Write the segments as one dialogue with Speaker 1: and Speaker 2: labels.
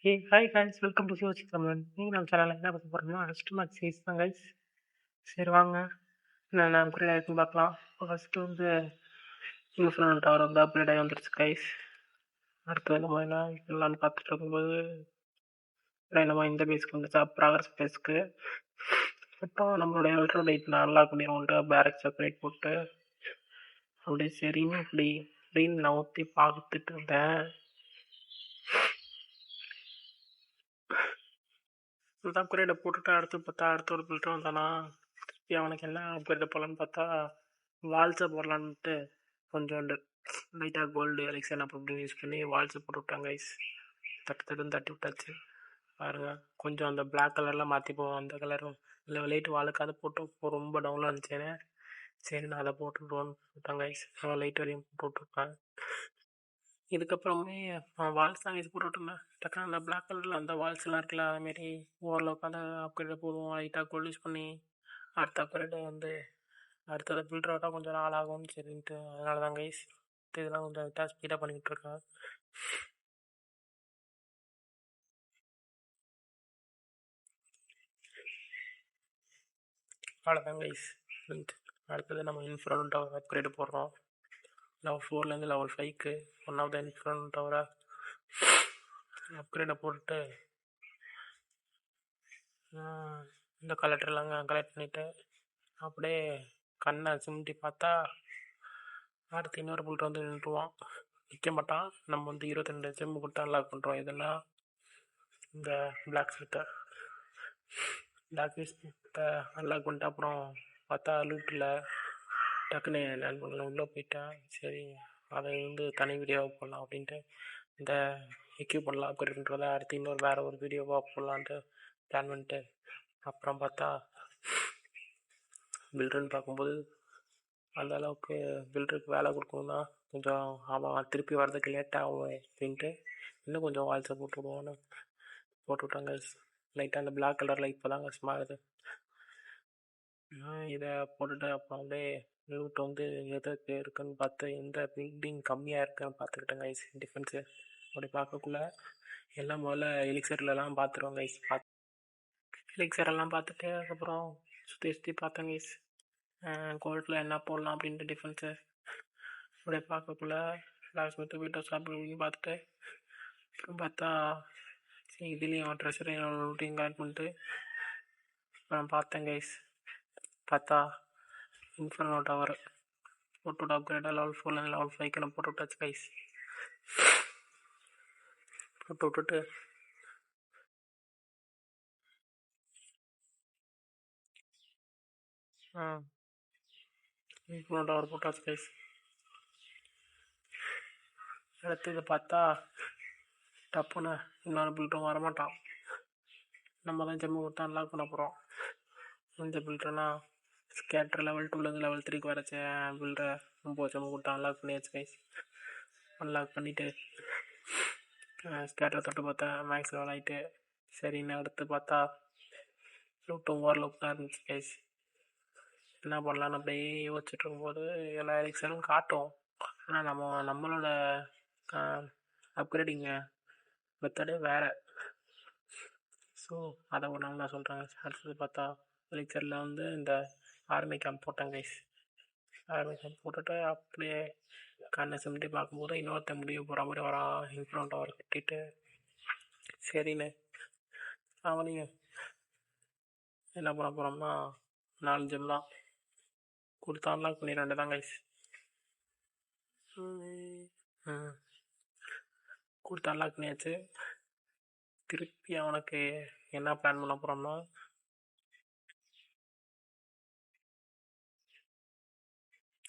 Speaker 1: Hey, hi guys, welcome to Sivachi Tamil. நீங்கள் நம்ம சேனலில் என்ன பார்க்க போகிறோம்னா அஸ்ட்மாக் சீஸ் தான் கைஸ். சரி வாங்க, நான் அப்கிரேட் ஆகிருக்குன்னு பார்க்கலாம். ஃபஸ்ட்டு வந்து இன்ஃபினிட் டவர் வந்து அப்கிரேட் ஆகி வந்துருச்சு கைஸ். அடுத்து நம்ம என்ன இதெல்லாம் பார்த்துட்டு இருக்கும்போது நம்ம இந்த பேஸ்க்கு வந்துச்சா ப்ராக்ரஸ் பேஸ்க்கு. இப்போ நம்மளுடைய அல்ட்ராலைட் நல்லா பண்ணிடுவோன்ட்டு பேரக்ஸ் அப்கிரேட் போட்டு அப்படியே சரின்னு இப்படின்னு நவுத்தி பார்த்துட்டு இருந்தேன். இந்த அப்கிரேடை போட்டுட்டு அடுத்த ஒரு பில்டர் வந்தானா அவனுக்கு என்ன அப்கிரேட் போடலான்னு பார்த்தா வால்ஸை போடலான்ட்டு கொஞ்சோண்டு லைட்டாக கோல்டு எலெக்ஷன் அப்படி யூஸ் பண்ணி வால்ஸை போட்டு விட்டாங்க கைஸ். தட்டி விட்டாச்சு பாருங்க. கொஞ்சம் அந்த பிளாக் கலர்லாம் மாற்றி போவோம், அந்த கலரும் இல்லை லைட்டு வாளுக்கு அதை போட்டு ரொம்ப டவுனாக இருந்துச்சேன்னு சரி நான் அதை போட்டுவிடுவோன்னு விட்டாங்க கைஸ். லைட் வரையும் போட்டு விட்ருப்பேன். இதுக்கப்புறமே வால்ஸ் தான் கைஸ் போட்டு விட்டுருந்தேன். டக்குனு அந்த பிளாக் கலரில் அந்த வால்ஸ்லாம் இருக்குல்ல, அதேமாரி ஓரில் உட்காந்து அப்கிரேட் போடுவோம் லைட்டாக கோல்டு யூஸ் பண்ணி. அடுத்த அப்கிரேட் வந்து அடுத்தது பில்டர் விட்டால் கொஞ்சம் நாள் ஆகும்னு சரின்ட்டு அதனால தான் கைஸ் இதெல்லாம் கொஞ்சம் லைட்டாக ஸ்பீடாக பண்ணிக்கிட்டு இருக்கேன். அவ்வளோதான் கைஸ். அடுத்தது நம்ம இன்ஃபினிட் டவர் அப்கிரேடு போடுறோம். லெவல் 4லேருந்து லெவல் 5க்கு ஒன் ஆஃப் த இன்ஃபினிட் டவரை அப்கிரேடை போட்டுட்டு இந்த கலெக்டர்லாம் கலெக்ட் பண்ணிவிட்டு அப்படியே கண்ணை சிமிட்டி பார்த்தா அடுத்து இன்னொரு புல்ட்டு வந்து நின்றுவான். நிற்க மாட்டான். நம்ம வந்து 22 செம்பு கொடுத்து அன்லாக் பண்ணுறோம். எதுனா இந்த பிளாக் ஸ்மித்தை அன்லாக் பண்ணிட்டு அப்புறம் பார்த்தா லூட்டில் டக்குன்னு நண்பர்களை உள்ளே போயிட்டேன். சரி அதை வந்து தனி வீடியோவாக போடலாம் அப்படின்ட்டு இந்த எக்யூப்மெண்ட்லாம் அப்கிரேட் பண்ணுறத அடுத்து இன்னொரு வேறு ஒரு வீடியோவாக போடலான்ட்டு பிளான் பண்ணிட்டு அப்புறம் பார்த்தா பில்டர்னு பார்க்கும்போது அந்த அளவுக்கு பில்டருக்கு வேலை கொடுக்கணுன்னா கொஞ்சம் அவன் திருப்பி வர்றதுக்கு லேட்டாகும் அப்படின்ட்டு இன்னும் கொஞ்சம் வால்ஸை போட்டு விடுவோன்னு போட்டு விட்டாங்க. லைட்டாக அந்த பிளாக் கலரில் இப்போ தாங்க ஸ்மாருது. இதை போட்டுட்டு அப்புறம் அப்படியே ரூட் வந்து எதுக்கு இருக்குன்னு பார்த்து எந்த பில்டிங் கம்மியாக இருக்குன்னு பார்த்துக்கிட்டேன் கைஸ். டிஃபென்ஸு அப்படி பார்க்கக்குள்ள எல்லாம் முதல்ல எலிக்சர்லாம் பார்த்துருவோம் கைஸ். எலிக்சரெல்லாம் பார்த்துட்டு அதுக்கப்புறம் சுற்றி பார்த்தேன் கைஸ். கோல்டில் என்ன போடலாம் அப்படின்ட்டு டிஃபென்ஸு அப்படியே பார்க்கக்குள்ள லாஸ்ட் மந்த்து வீட்டை சாப்பிட்டு பார்த்துட்டு அப்புறம் பார்த்தா இதுலேயும் ட்ரெஷரையும் ரூட்டையும் கலெக்ட் பண்ணிட்டு அப்புறம் பார்த்தேன் கைஸ். பார்த்தா இன்ஃபர்னோ டவர் போட்டு அப்கிரேடாக லெவல் 4லேருந்து லெவல் 5க்கு நான் போட்டு விட்டாச்சு கைஸ். போட்டு விட்டுட்டு இன்ஃபர்னோ டவர் போட்டாச்சு கைஸ். அடுத்தது பார்த்தா டப்புன்னு இன்னொரு பில்டரும் வரமாட்டான். நம்ம தான் ஜம்மு கொடுத்தா அன்லாக் பண்ண போகிறோம். இந்த பில்டர்னா ஸ்கேட்டர் லெவல் 2லேருந்து லெவல் 3க்கு வரச்ச பில்டரை 9 ஜம்மு கொடுத்தா அன்லாக் பண்ணியாச்சு கைஸ். அன்லாக் பண்ணிவிட்டு ஸ்கேட்டரை தொட்டு பார்த்தா மேக்ஸ் லெவல் ஆகிட்டு சரின்னு அடுத்து பார்த்தா லூட்டும் ஓரளவுக்கு தான் இருந்துச்சு கைஸ். என்ன பண்ணலான்னு அப்படியே யோசிச்சுட்டு இருக்கும்போது எல்லா எலெக்ஷனும் காட்டும். ஆனால் நம்மளோட அப்கிரேடிங் மெத்தடே வேறு. ஸோ அதை ஒரு நாள் நான் சொல்கிறேன். அடுத்தது பார்த்தா எலெக்சரில் வந்து இந்த ஆர்மி கேம்ப் போட்டேன் கைஸ். ஆர்மி கேம்ப் போட்டுட்டு அப்படியே கண்ணை சிமிட்டி பார்க்கும்போது இன்னொருத்த முடிவு போகிற மாதிரி வரான். இன்ஃப்ரண்ட் அவர் கட்டிட்டு சரின்னு அவனையும் என்ன பண்ண போகிறோம்னா 4 ஜெம்லாம் கொடுத்து அன்லாக் பண்ணி 2 தான் கைஸ் கொடுத்து அன்லாக் பண்ணியாச்சு. திருப்பி அவனுக்கு என்ன பிளான் பண்ண போகிறோம்னா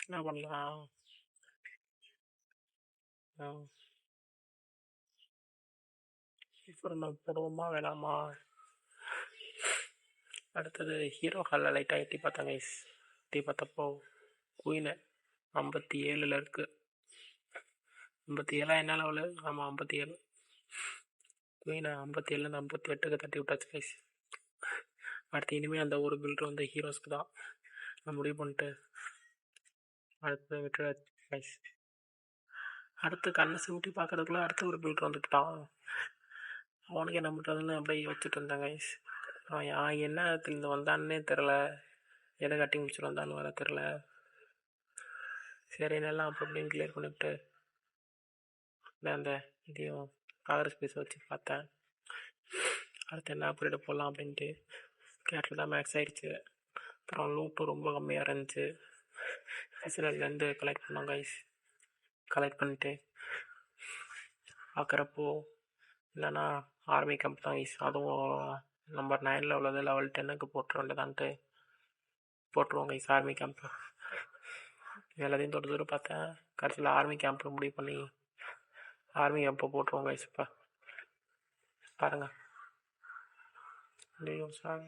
Speaker 1: என்ன பண்ணலாம் இன்ஃபர்னல் போடுவோமா வேணாமா. அடுத்தது ஹீரோ ஹாலில் லைட்டாக எட்டி பார்த்தேன் கைஸ். எட்டி பார்த்தப்போ குயினு 57 இருக்குது. 57 என்ன லெவலு? ஆமாம் 57. குயினை 57லேருந்து 58க்கு தட்டி விட்டாச்சு கைஸ். அடுத்து இனிமேல் அந்த ஒரு பில்டர் வந்து ஹீரோஸ்க்கு தான் நான் முடிவு பண்ணிட்டு அடுத்து விட்டுறாச்சு கைஸ். அடுத்து கண்ணை சிமிட்டி பார்க்கறதுக்குள்ள அடுத்த ஒரு பில்டர் வந்துட்டான். அவனுக்கு என்ன பண்ணுறதுன்னு அப்படியே யோசிச்சுட்டு இருந்தேன் கைஸ். அவன் என்ன இடத்துலேருந்து வந்தான்னே தெரில, எதை கட்டி முடிச்சுட்டு வந்தான்னு வர தெரில. சரி நல்லா அப்போ அப்படின்னு கிளியர் பண்ணிவிட்டு அந்த இதையும் ப்ராக்ரஸ் பேஸை வச்சு பார்த்தேன். அடுத்து என்ன அப்கிரேட் போடலாம் அப்படின்ட்டு கேட்டில் தான் மேக்ஸ் ஆகிடுச்சு. அப்புறம் லூட்டும் ரொம்ப கம்மியாக இருந்துச்சு. சிலர்லேருந்து கலெக்ட் பண்ணோம் கைஸ். கலெக்ட் பண்ணிட்டு பார்க்குறப்போ இல்லைன்னா ஆர்மி கேம்ப் தான் கைஸ். அதுவும் நம்பர் 9 உள்ளது லெவல் 10க்கு போட்டுற வேண்டியதான்ட்டு போட்டுருவோம் கைஸ் ஆர்மி கேம்ப். எல்லாத்தையும் தொட்டு தூரம் பார்த்தேன். கடைசியில் ஆர்மி கேம்ப் முடிவு பண்ணி ஆர்மி கேம்பை போட்டுருவோம் கைஸ். இப்போ பாருங்கள் சார்,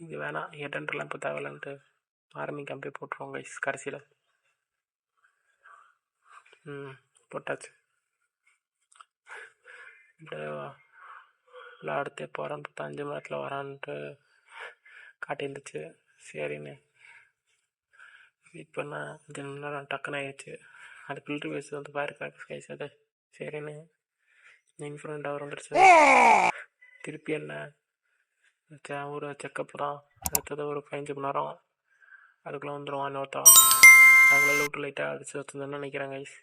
Speaker 1: இது வேணாம் ஹெட்என்ட்ரெலாம் இப்போ தேவையில்லைன்ட்டு ஆர்மி கேம்பே போட்டுருவோம் கைஸ் கடைசியில். போட்டாச்சு. இப்படியே அடுத்து எப்போ வரான்னு பார்த்தா 5 மணி நேரத்தில் வரான்ட்டு காட்டியிருந்துச்சு. சரின்னு வெயிட் பண்ணால் 5 மணி நேரம் டக்குன்னு ஆகிடுச்சு. அது ஃபில்ட்ரு பேஸ் வந்து ஃபயர் கிராக்கர்ஸ் கைஸ். அது சரின்னு இன்ஃபுரண்ட் அவர் வந்துடுச்சு. திருப்பி என்ன ஒரு செக்கப் தான். அடுத்தது ஒரு 15 மணி நேரம் அதுக்குள்ளே வந்துடும் இன்னொருத்தான். அதுக்குள்ளே லூட்டு லைட்டாக அடிச்சு வச்சுருந்தேன்னு நினைக்கிறேன் கைஸ்.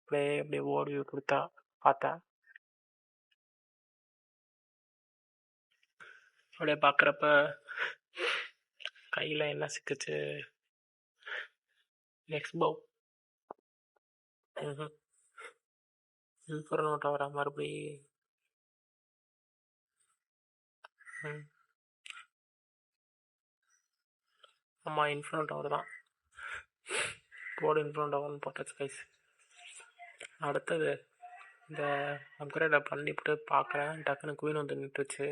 Speaker 1: அப்படியே ஓடி கொடுத்தா பார்த்தேன். அப்படியே பார்க்குறப்ப கையில் என்ன சிக்கிச்சு, எக்ஸ்போ நோட்டை வர மறுபடி ஆமாம் இன்ஃப்ரண்ட் அவர் தான். போர்டு இன்ஃப்ரண்ட் அவர்னு போட்டாச்சு கைஸ். அடுத்தது இந்த அப்கிரேடை பண்ணிவிட்டு பார்க்குறேன். டக்குன்னு குயின் வந்து நின்றுச்சு.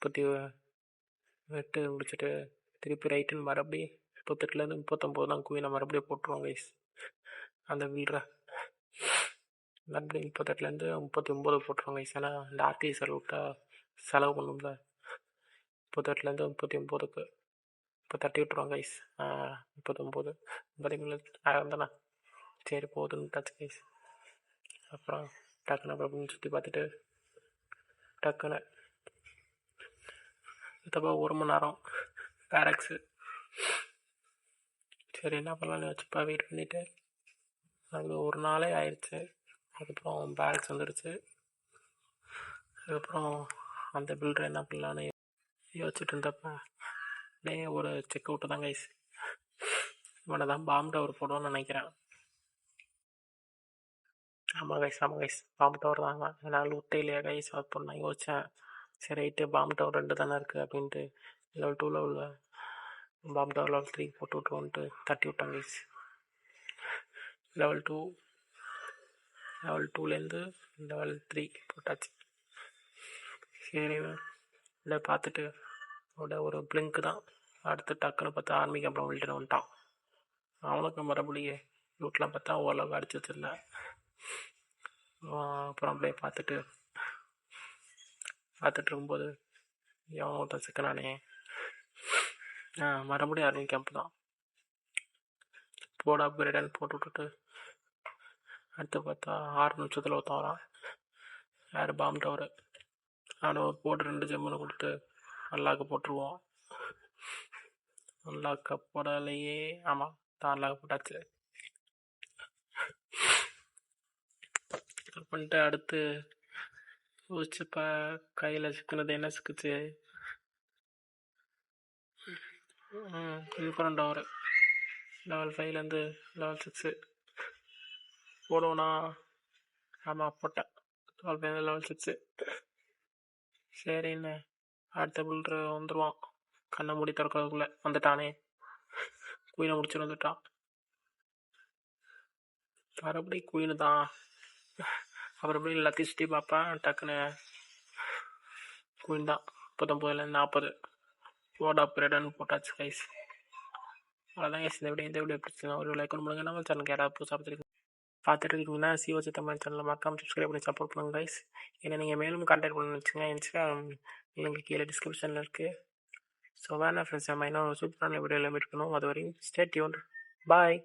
Speaker 1: 38 முடிச்சுட்டு திருப்பி ரைட்டுன்னு மறுபடி 38லேருந்து 39 தான் குயினை மறுபடியும் போட்டுருவோம் கைஸ். அந்த வீடரை மறுபடியும் 38லேருந்து 39 போட்டுருவோம் கைஸ். ஏன்னா இந்த ஆர்டிசர் விட்டால் செலவு பண்ணும்ல. 38லேருந்து 39க்கு இப்போ தட்டி விட்டுருவோம் கைஸ். 39 10 தானே, சரி போதுன்னு டச் கைஸ். அப்புறம் டக்குன்னு அப்படின்னு சுற்றி பார்த்துட்டு டக்குன்னு தப்பா 1 மணி நேரம் பேரக்ஸு. சரி என்ன பண்ணலான்னு வச்சுப்பா வெயிட் பண்ணிவிட்டு அது ஒரு நாளே ஆயிடுச்சு. அதுக்கப்புறம் பேரக்ஸ் வந்துடுச்சு. அதுக்கப்புறம் அந்த பில்டர் என்ன பண்ணலான்னு யோசிச்சுட்டு இருந்தப்ப அப்படியே ஒரு செக் அவுட்டு தான் கைஸ். இவனை தான் பாம் டவர் போடுவோன்னு நினைக்கிறேன். ஆமாம் கைஸ் பாம் டவர் தாங்க. என்னால் விட்டே இல்லையா கைஸ். அப்போ நான் யோசித்தேன், சரி ரைட்டு பாம் டவர் 2 தானே இருக்குது அப்படின்ட்டு லெவல் 2ல் உள்ள பாம் டவர் லெவல் 3 போட்டு விட்டுருவோன்ட்டு தட்டி விட்டாங்க கைஸ். லெவல் 2லேருந்து லெவல் 3 போட்டாச்சு. சரி இல்லை பார்த்துட்டு ஒரு பிளிங்க்கு தான். அடுத்து டக்குன்னு பார்த்தா ஆர்மி கேம்பில் வில்ட்டு வந்துட்டான். அவனுக்கு மறுபடியும் லூட்லாம் பார்த்தா ஓரளவுக்கு அடிச்சு வச்சுருந்தேன். அப்புறம் அப்படியே பார்த்துட்டு இருக்கும்போது எவன் ஒருத்தன் சிக்கனானே. மறுபடியும் ஆர்மி கேம்ப் தான். போட அப்கிரேடன் போட்டு விட்டுட்டு அடுத்து பார்த்தா 6 நிமிஷத்தில் ஒருத்தன் வரான். யார் பாம் டவரு. அவனை போட்டு 2 ஜம்முன்னு கொடுத்து அன்லாக்கு போட்டுருவோம். அன்லாக்க போடலையே. ஆமாம் தான் அன்லாக் போட்டாச்சு. பண்ணிட்டு அடுத்து யோசிச்சுப்ப கையில் சிக்கினது என்ன சிக்கிச்சு, இன்ஃபரண்ட் டவர் லெவல் 5லேருந்து லெவல் 6 போடுவோண்ணா. ஆமாம் போட்டேன் 12 லெவல் 6. சரின்னு அடுத்த பில்டர் வந்துடுவான். கண்ணை மூடி திறக்கிறதுக்குள்ளே வந்துட்டானே. குயினை முடிச்சுட்டு வந்துட்டான். மறுபடி குயினு தான். அப்புறம் எப்படி எல்லாத்தையும் சுற்றி பார்ப்பேன். டக்குன்னு குயின் தான். 39லேருந்து 40 போர்ட் அப்கிரேடன் போட்டாச்சு கைஸ். அவ்வளோதான் கைஸ். இந்த வீடியோ பிடிச்சிருந்தா ஒரு லைக் பண்ணுங்க. நம்ம சேனலுக்கு யாராவது புதுசாக பார்த்துட்டு இருக்கீங்கன்னா சிஓசி தமிழ் சேனலில் மறக்காம சப்ஸ்கிரைப் பண்ணி சப்போர்ட் பண்ணுங்க கைஸ். ஏன்னா நீங்கள் மேலும் கான்டாக்ட் பண்ணணும்னு வச்சுங்க. இன்ஸ்டாகிராம் லிங்க் கீழே டிஸ்கிரிப்ஷனில் இருக்குது. ஸோ வேணா ஃப்ரெண்ட்ஸ் நம்ம இன்னும் சூப்பரான வீடியோவில் மீட் பண்ணுவோம். அது வரையும் ஸ்டே டியூன்ட். பாய்.